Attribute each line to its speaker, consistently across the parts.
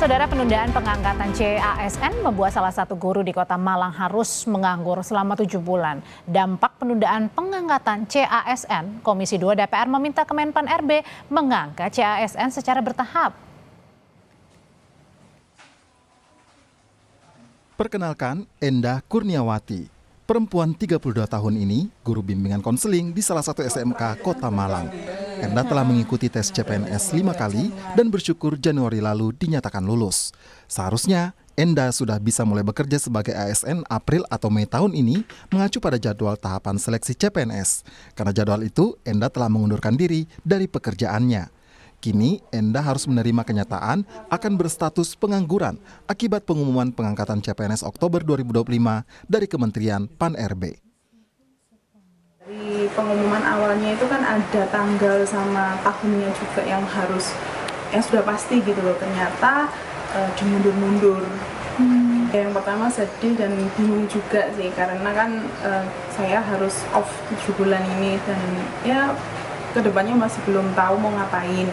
Speaker 1: Saudara, penundaan pengangkatan CASN membuat salah satu guru di Kota Malang harus menganggur selama 7 bulan. Dampak penundaan pengangkatan CASN, Komisi 2 DPR meminta Kemenpan RB mengangkat CASN secara bertahap.
Speaker 2: Perkenalkan, Endah Kurniawati, perempuan 32 tahun ini, guru bimbingan konseling di salah satu SMK Kota Malang. Endah telah mengikuti tes CPNS 5 kali dan bersyukur Januari lalu dinyatakan lulus. Seharusnya, Endah sudah bisa mulai bekerja sebagai ASN April atau Mei tahun ini mengacu pada jadwal tahapan seleksi CPNS. Karena jadwal itu, Endah telah mengundurkan diri dari pekerjaannya. Kini, Endah harus menerima kenyataan akan berstatus pengangguran akibat pengumuman pengangkatan CPNS Oktober 2025 dari Kementerian Pan-RB.
Speaker 3: Dari pengumuman awalnya itu kan ada tanggal sama tahunnya juga yang sudah pasti gitu loh, ternyata dimundur-mundur. Yang pertama sedih dan bingung juga sih, karena kan saya harus off 7 bulan ini dan ya kedepannya masih belum tahu mau ngapain.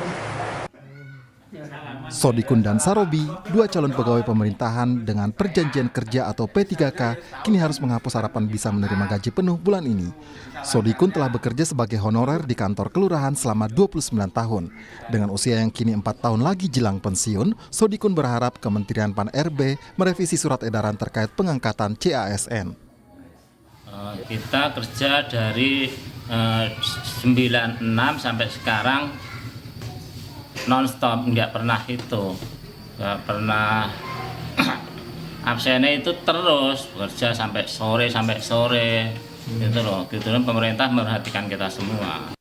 Speaker 2: Sodikun dan Sarobi, dua calon pegawai pemerintahan dengan perjanjian kerja atau P3K, kini harus menghapus harapan bisa menerima gaji penuh bulan ini. Sodikun telah bekerja sebagai honorer di kantor kelurahan selama 29 tahun. Dengan usia yang kini 4 tahun lagi jelang pensiun, Sodikun berharap Kementerian Pan-RB merevisi surat edaran terkait pengangkatan CASN.
Speaker 4: Kita kerja dari 96 sampai sekarang non-stop, nggak pernah absennya itu terus bekerja sampai sore gitu loh. Pemerintah memperhatikan kita semua.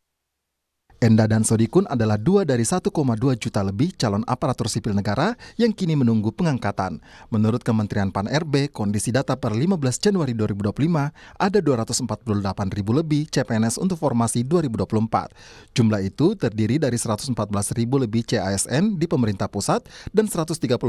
Speaker 2: Endah dan Sodikun adalah 2 dari 1,2 juta lebih calon aparatur sipil negara yang kini menunggu pengangkatan. Menurut Kementerian Pan-RB, kondisi data per 15 Januari 2025 ada 248.000 lebih CPNS untuk formasi 2024. Jumlah itu terdiri dari 114.000 lebih CASN di pemerintah pusat dan 134.000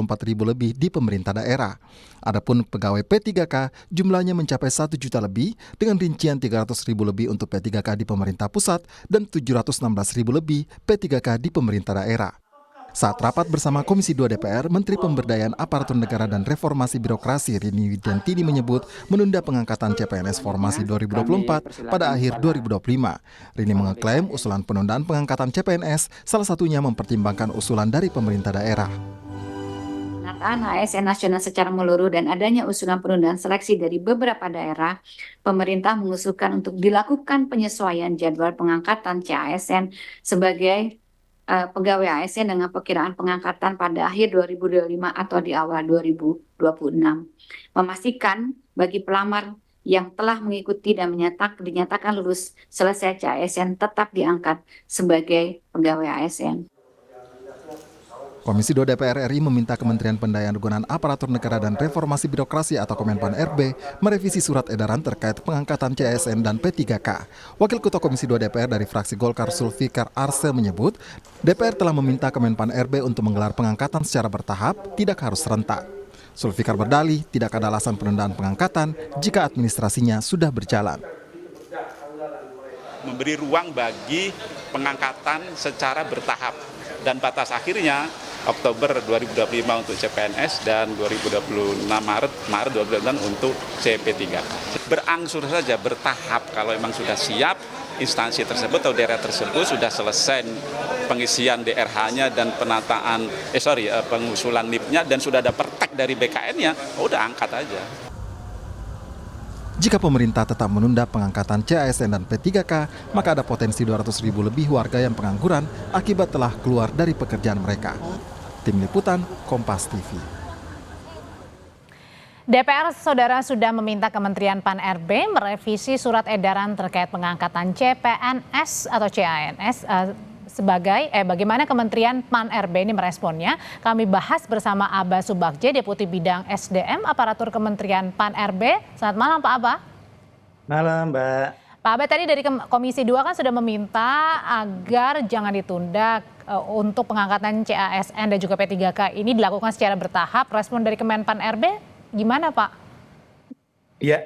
Speaker 2: lebih di pemerintah daerah. Adapun pegawai P3K jumlahnya mencapai 1 juta lebih dengan rincian 300.000 lebih untuk P3K di pemerintah pusat dan 716.000 lebih P3K di pemerintah daerah. Saat rapat bersama Komisi 2 DPR, Menteri Pemberdayaan Aparatur Negara dan Reformasi Birokrasi Rini Widiantini menyebut menunda pengangkatan CPNS formasi 2024 pada akhir 2025. Rini mengeklaim usulan penundaan pengangkatan CPNS salah satunya mempertimbangkan usulan dari pemerintah daerah.
Speaker 5: Pengangkatan ASN nasional secara menyeluruh dan adanya usulan penundaan seleksi dari beberapa daerah, pemerintah mengusulkan untuk dilakukan penyesuaian jadwal pengangkatan CASN sebagai pegawai ASN dengan perkiraan pengangkatan pada akhir 2025 atau di awal 2026. Memastikan bagi pelamar yang telah mengikuti dan dinyatakan lulus selesai CASN tetap diangkat sebagai pegawai ASN.
Speaker 2: Komisi 2 DPR RI meminta Kementerian Pendayaan Aparatur Negara dan Reformasi Birokrasi atau Kemenpan RB merevisi surat edaran terkait pengangkatan CASN dan P3K. Wakil Ketua Komisi 2 DPR dari fraksi Golkar Sulfikar Arse menyebut, DPR telah meminta Kemenpan RB untuk menggelar pengangkatan secara bertahap, tidak harus serentak. Sulfikar berdalih tidak ada alasan penundaan pengangkatan jika administrasinya sudah berjalan.
Speaker 6: Memberi ruang bagi pengangkatan secara bertahap dan batas akhirnya Oktober 2025 untuk CPNS dan 2026 Maret 2026 untuk CP3. Berangsur saja, bertahap. Kalau memang sudah siap, instansi tersebut atau daerah tersebut sudah selesai pengisian DRH-nya dan pengusulan NIP-nya dan sudah ada pertek dari BKN-nya, udah angkat aja.
Speaker 2: Jika pemerintah tetap menunda pengangkatan CASN dan P3K, maka ada potensi 200.000 lebih warga yang pengangguran akibat telah keluar dari pekerjaan mereka. Tim Liputan, Kompas TV.
Speaker 1: DPR, Saudara, sudah meminta Kementerian Pan-RB merevisi surat edaran terkait pengangkatan CPNS atau CANS bagaimana Kementerian Pan-RB ini meresponnya. Kami bahas bersama Aba Subagje, Deputi Bidang SDM Aparatur Kementerian Pan-RB. Selamat malam Pak Aba.
Speaker 7: Malam Mbak.
Speaker 1: Pak Aba, tadi dari Komisi 2 kan sudah meminta agar jangan ditunda untuk pengangkatan CASN dan juga P3K ini dilakukan secara bertahap. Respon dari Kemenpan RB gimana Pak?
Speaker 7: Ya,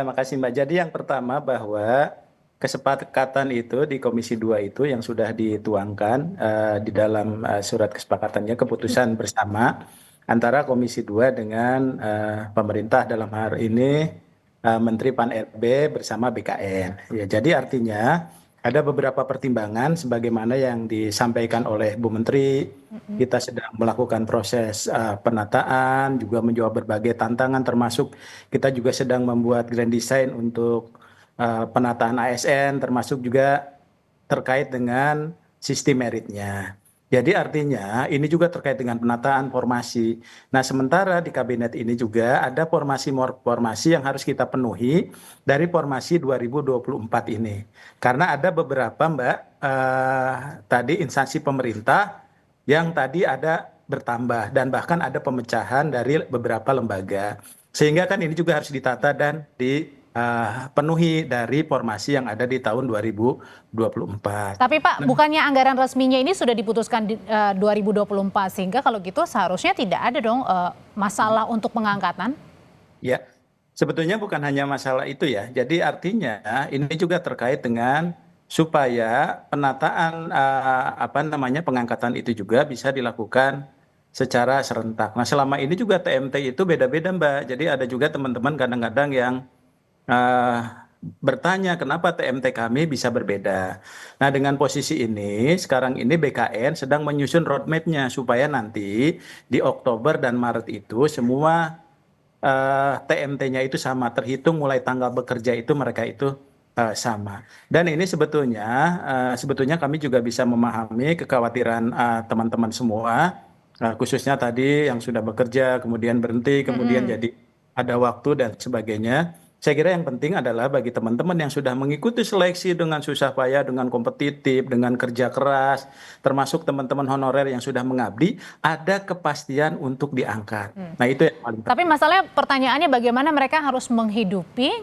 Speaker 7: makasih Mbak. Jadi yang pertama bahwa kesepakatan itu di Komisi 2 itu yang sudah dituangkan di dalam surat kesepakatannya keputusan bersama antara Komisi 2 dengan pemerintah dalam hal ini Menteri Pan-RB bersama BKN. Ya, jadi artinya ada beberapa pertimbangan sebagaimana yang disampaikan oleh Bu Menteri. Kita sedang melakukan proses penataan, juga menjawab berbagai tantangan, termasuk kita juga sedang membuat grand design untuk penataan ASN, termasuk juga terkait dengan sistem meritnya. Jadi artinya ini juga terkait dengan penataan formasi. Nah, sementara di kabinet ini juga ada formasi yang harus kita penuhi dari formasi 2024 ini. Karena ada beberapa tadi instansi pemerintah yang tadi ada bertambah dan bahkan ada pemecahan dari beberapa lembaga. Sehingga kan ini juga harus ditata dan dipenuhi dari formasi yang ada di tahun 2024.
Speaker 1: Tapi Pak, bukannya anggaran resminya ini sudah diputuskan di 2024, sehingga kalau gitu seharusnya tidak ada dong masalah untuk pengangkatan?
Speaker 7: Ya, sebetulnya bukan hanya masalah itu ya. Jadi artinya ini juga terkait dengan supaya penataan pengangkatan itu juga bisa dilakukan secara serentak. Nah, selama ini juga TMT itu beda-beda, Mbak. Jadi ada juga teman-teman kadang-kadang yang bertanya kenapa TMT kami bisa berbeda. Nah, dengan posisi ini, sekarang ini BKN sedang menyusun roadmap-nya supaya nanti di Oktober dan Maret itu semua TMT-nya itu sama, terhitung mulai tanggal bekerja itu mereka itu sama. Dan ini sebetulnya kami juga bisa memahami kekhawatiran teman-teman semua, khususnya tadi yang sudah bekerja, kemudian berhenti, kemudian jadi ada waktu dan sebagainya. Saya kira yang penting adalah bagi teman-teman yang sudah mengikuti seleksi dengan susah payah, dengan kompetitif, dengan kerja keras, termasuk teman-teman honorer yang sudah mengabdi, ada kepastian untuk diangkat. Nah, itu yang paling penting.
Speaker 1: Tapi masalahnya pertanyaannya bagaimana mereka harus menghidupi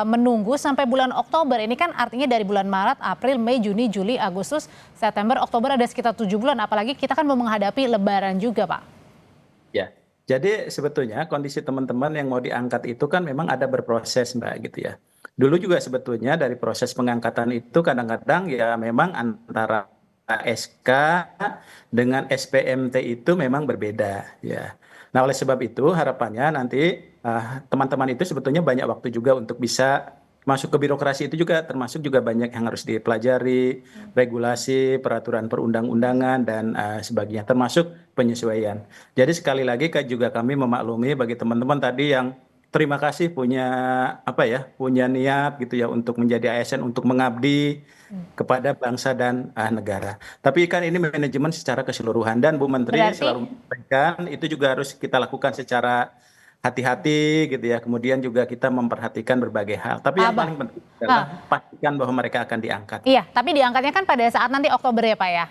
Speaker 1: menunggu sampai bulan Oktober. Ini kan artinya dari bulan Maret, April, Mei, Juni, Juli, Agustus, September, Oktober ada sekitar 7 bulan. Apalagi kita kan mau menghadapi Lebaran juga, Pak.
Speaker 7: Ya. Jadi sebetulnya kondisi teman-teman yang mau diangkat itu kan memang ada berproses, Mbak, gitu ya. Dulu juga sebetulnya dari proses pengangkatan itu kadang-kadang ya memang antara SK dengan SPMT itu memang berbeda ya. Nah, oleh sebab itu harapannya nanti teman-teman itu sebetulnya banyak waktu juga untuk bisa masuk ke birokrasi. Itu juga termasuk juga banyak yang harus dipelajari, regulasi, peraturan perundang-undangan dan sebagainya, termasuk penyesuaian. Jadi sekali lagi juga kami memaklumi bagi teman-teman tadi yang terima kasih punya punya niat gitu ya untuk menjadi ASN, untuk mengabdi kepada bangsa dan negara. Tapi kan ini manajemen secara keseluruhan dan Bu Menteri selalu menyampaikan itu juga harus kita lakukan secara hati-hati gitu ya. Kemudian juga kita memperhatikan berbagai hal. Tapi yang paling penting adalah pastikan bahwa mereka akan diangkat.
Speaker 1: Iya, tapi diangkatnya kan pada saat nanti Oktober ya, Pak ya?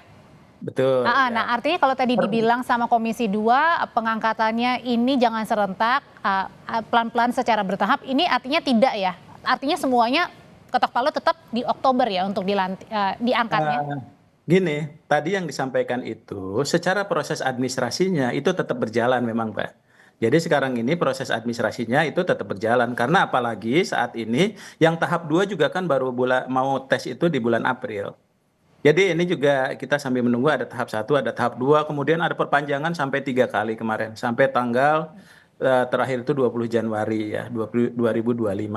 Speaker 7: Betul.
Speaker 1: Nah, artinya kalau tadi dibilang sama Komisi 2 pengangkatannya ini jangan serentak, pelan-pelan secara bertahap, ini artinya tidak ya? Artinya semuanya ketok palu tetap di Oktober ya untuk diangkatnya?
Speaker 7: Gini, tadi yang disampaikan itu secara proses administrasinya itu tetap berjalan memang, Pak. Jadi sekarang ini proses administrasinya itu tetap berjalan. Karena apalagi saat ini yang tahap 2 juga kan baru mau tes itu di bulan April. Jadi ini juga kita sambil menunggu ada tahap 1, ada tahap 2, kemudian ada perpanjangan sampai 3 kali kemarin. Sampai tanggal terakhir itu 20 Januari ya, 2025.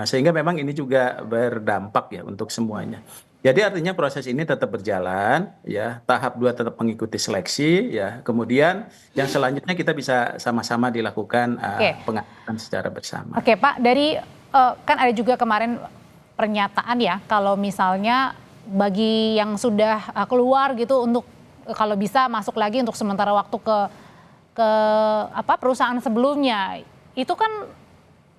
Speaker 7: Sehingga memang ini juga berdampak ya untuk semuanya. Jadi artinya proses ini tetap berjalan ya, tahap 2 tetap mengikuti seleksi ya. Kemudian yang selanjutnya kita bisa sama-sama dilakukan pengangkatan secara bersama.
Speaker 1: Oke, Pak, dari kan ada juga kemarin pernyataan ya kalau misalnya bagi yang sudah keluar gitu untuk kalau bisa masuk lagi untuk sementara waktu ke perusahaan sebelumnya. Itu kan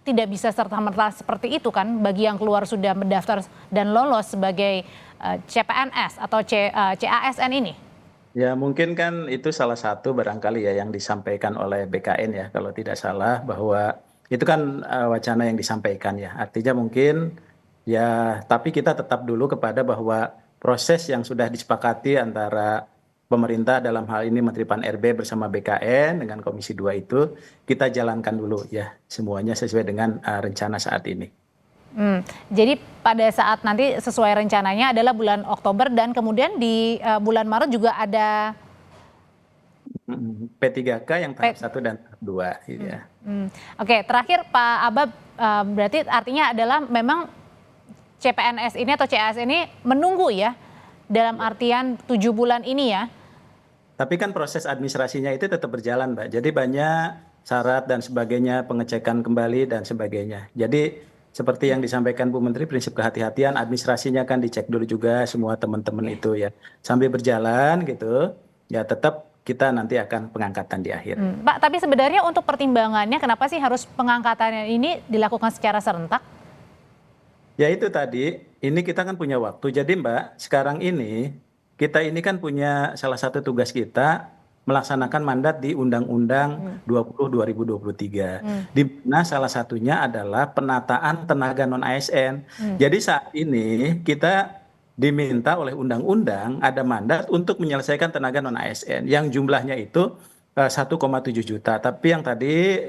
Speaker 1: tidak bisa serta-merta seperti itu kan bagi yang keluar sudah mendaftar dan lolos sebagai CPNS atau CASN ini?
Speaker 7: Ya mungkin kan itu salah satu barangkali ya yang disampaikan oleh BKN ya kalau tidak salah, bahwa itu kan wacana yang disampaikan ya. Artinya mungkin ya tapi kita tetap dulu kepada bahwa proses yang sudah disepakati antara pemerintah dalam hal ini Menteri Pan-RB bersama BKN dengan Komisi 2 itu kita jalankan dulu ya semuanya sesuai dengan rencana saat ini.
Speaker 1: Jadi pada saat nanti sesuai rencananya adalah bulan Oktober dan kemudian di bulan Maret juga ada
Speaker 7: P3K yang tahap 1 dan tahap 2 gitu ya.
Speaker 1: Oke, terakhir Pak Aba, berarti artinya adalah memang CPNS ini atau CAS ini menunggu ya dalam artian 7 bulan ini ya.
Speaker 7: Tapi kan proses administrasinya itu tetap berjalan, Mbak. Jadi banyak syarat dan sebagainya, pengecekan kembali dan sebagainya. Jadi seperti yang disampaikan Bu Menteri, prinsip kehati-hatian, administrasinya kan dicek dulu juga semua teman-teman itu ya. Sambil berjalan gitu, ya tetap kita nanti akan pengangkatan di akhir.
Speaker 1: Pak, tapi sebenarnya untuk pertimbangannya kenapa sih harus pengangkatannya ini dilakukan secara serentak?
Speaker 7: Ya itu tadi, ini kita kan punya waktu. Jadi Mbak, sekarang ini kita ini kan punya salah satu tugas kita melaksanakan mandat di Undang-Undang 20 2023. Di mana salah satunya adalah penataan tenaga non ASN. Jadi saat ini kita diminta oleh undang-undang ada mandat untuk menyelesaikan tenaga non ASN yang jumlahnya itu 1,7 juta. Tapi yang tadi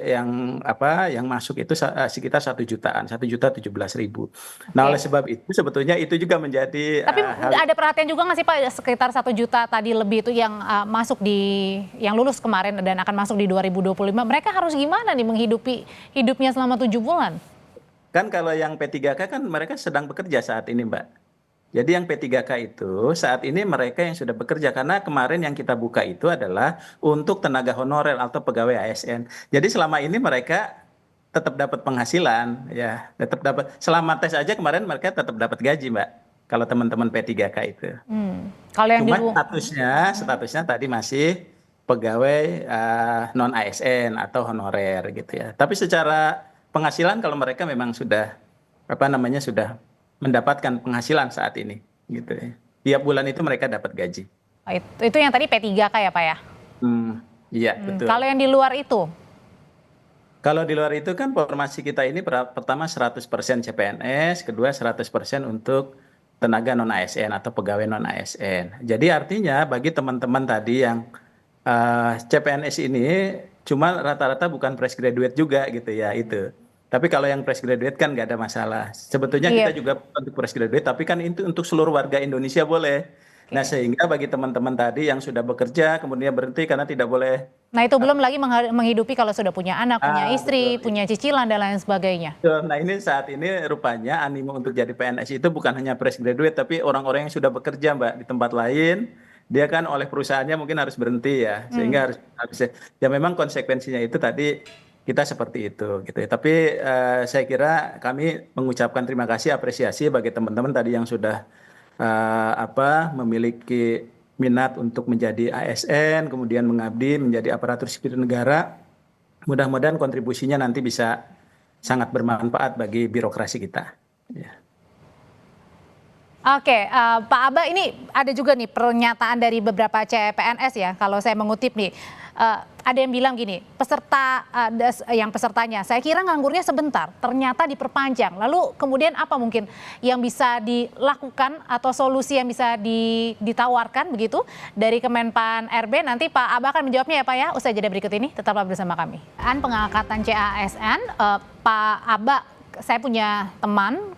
Speaker 7: yang masuk itu sekitar 1 jutaan, 1.017.000. Nah, oleh sebab itu sebetulnya itu juga menjadi
Speaker 1: Tapi ada perhatian juga nggak sih Pak sekitar 1 juta tadi lebih itu yang masuk yang lulus kemarin dan akan masuk di 2025. Mereka harus gimana nih menghidupi hidupnya selama 7 bulan?
Speaker 7: Kan kalau yang P3K kan mereka sedang bekerja saat ini, Mbak. Jadi yang P3K itu saat ini mereka yang sudah bekerja, karena kemarin yang kita buka itu adalah untuk tenaga honorer atau pegawai ASN. Jadi selama ini mereka tetap dapat penghasilan, ya, tetap dapat. Selama tes aja kemarin mereka tetap dapat gaji, Mbak. Kalau teman-teman P3K itu.
Speaker 1: Kalau yang
Speaker 7: Cuma statusnya tadi masih pegawai non ASN atau honorer gitu ya. Tapi secara penghasilan kalau mereka memang sudah sudah mendapatkan penghasilan saat ini gitu ya. Tiap bulan itu mereka dapat gaji.
Speaker 1: Oh, itu yang tadi P3K ya Pak ya?
Speaker 7: Iya, betul.
Speaker 1: Kalau yang di luar itu?
Speaker 7: Kalau di luar itu kan formasi kita ini pertama 100% CPNS, kedua 100% untuk tenaga non ASN atau pegawai non ASN. Jadi artinya bagi teman-teman tadi yang CPNS ini cuma rata-rata bukan fresh graduate juga gitu ya itu. Tapi kalau yang fresh graduate kan nggak ada masalah. Sebetulnya kita juga untuk fresh graduate, tapi kan itu untuk seluruh warga Indonesia boleh. Nah sehingga bagi teman-teman tadi yang sudah bekerja kemudian berhenti karena tidak boleh.
Speaker 1: Nah itu belum lagi menghidupi kalau sudah punya anak, punya istri, punya cicilan dan lain sebagainya.
Speaker 7: Nah ini saat ini rupanya animo untuk jadi PNS itu bukan hanya fresh graduate, tapi orang-orang yang sudah bekerja, Mbak, di tempat lain. Dia kan oleh perusahaannya mungkin harus berhenti ya, sehingga harus ya memang konsekuensinya itu tadi kita seperti itu gitu ya. Tapi saya kira kami mengucapkan terima kasih, apresiasi bagi teman-teman tadi yang sudah memiliki minat untuk menjadi ASN, kemudian mengabdi menjadi aparatur sipil negara. Mudah-mudahan kontribusinya nanti bisa sangat bermanfaat bagi birokrasi kita. Ya.
Speaker 1: Oke, Pak Aba, ini ada juga nih pernyataan dari beberapa CPNS ya, kalau saya mengutip nih. Ada yang bilang gini, pesertanya, saya kira nganggurnya sebentar, ternyata diperpanjang. Lalu kemudian apa mungkin yang bisa dilakukan atau solusi yang bisa ditawarkan begitu dari Kemenpan RB? Nanti Pak Aba akan menjawabnya ya Pak ya, usai jeda berikut ini, tetaplah bersama kami. Pengangkatan CASN, Pak Aba, saya punya teman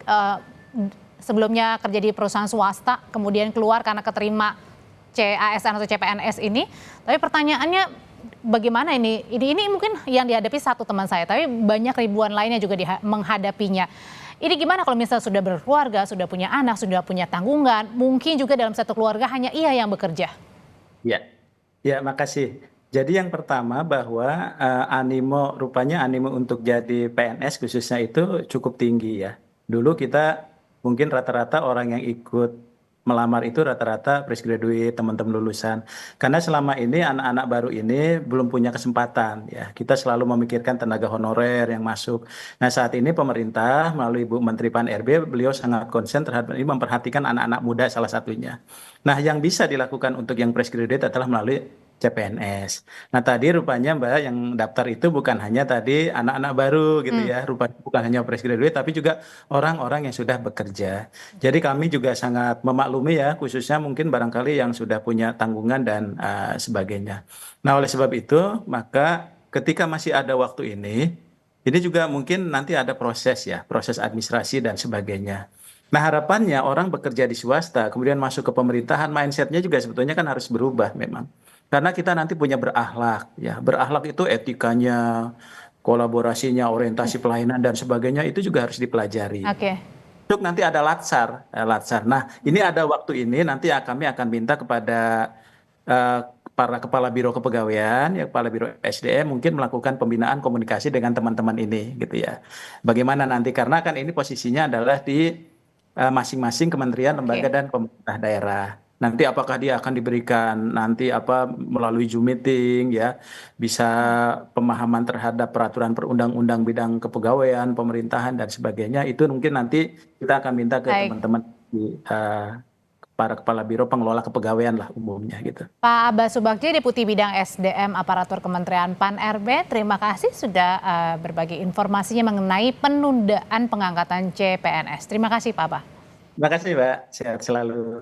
Speaker 1: sebelumnya kerja di perusahaan swasta, kemudian keluar karena keterima CASN atau CPNS ini. Tapi pertanyaannya bagaimana ini mungkin yang dihadapi satu teman saya, tapi banyak ribuan lainnya juga menghadapinya. Ini gimana kalau misalnya sudah berkeluarga, sudah punya anak, sudah punya tanggungan, mungkin juga dalam satu keluarga hanya ia yang bekerja?
Speaker 7: Ya, makasih. Jadi yang pertama bahwa rupanya animo untuk jadi PNS khususnya itu cukup tinggi ya. Dulu kita mungkin rata-rata orang yang ikut melamar itu rata-rata fresh graduate, teman-teman lulusan. Karena selama ini anak-anak baru ini belum punya kesempatan ya. Kita selalu memikirkan tenaga honorer yang masuk. Nah, saat ini pemerintah melalui Bu Menteri Pan RB, beliau sangat konsen terhadap ini, memperhatikan anak-anak muda salah satunya. Nah, yang bisa dilakukan untuk yang fresh graduate adalah melalui CPNS. Nah tadi rupanya Mbak yang daftar itu bukan hanya tadi anak-anak baru gitu ya, rupanya bukan hanya fresh graduate tapi juga orang-orang yang sudah bekerja. Jadi kami juga sangat memaklumi ya, khususnya mungkin barangkali yang sudah punya tanggungan dan sebagainya. Nah oleh sebab itu maka ketika masih ada waktu ini, Ini juga mungkin nanti ada proses ya, proses administrasi dan sebagainya. Nah harapannya orang bekerja di swasta, kemudian masuk ke pemerintahan, mindsetnya juga sebetulnya kan harus berubah memang. Karena kita nanti punya berakhlak, ya berakhlak itu etikanya, kolaborasinya, orientasi pelayanan dan sebagainya itu juga harus dipelajari.
Speaker 1: Oke.
Speaker 7: Untuk nanti ada latsar. Nah, ini ada waktu ini nanti kami akan minta kepada para kepala biro kepegawaian, ya kepala biro SDM mungkin melakukan pembinaan komunikasi dengan teman-teman ini, gitu ya. Bagaimana nanti karena kan ini posisinya adalah di masing-masing kementerian, lembaga dan pemerintah daerah. Nanti apakah dia akan diberikan nanti melalui Zoom meeting ya, bisa pemahaman terhadap peraturan perundang-undang bidang kepegawaian, pemerintahan dan sebagainya itu mungkin nanti kita akan minta ke teman-teman di para kepala biro pengelola kepegawaian lah umumnya gitu.
Speaker 1: Pak Abbas Subagji, Deputi Bidang SDM Aparatur Kementerian PAN-RB, terima kasih sudah berbagi informasinya mengenai penundaan pengangkatan CPNS. Terima kasih Pak Abbas.
Speaker 7: Terima kasih Mbak, sehat selalu.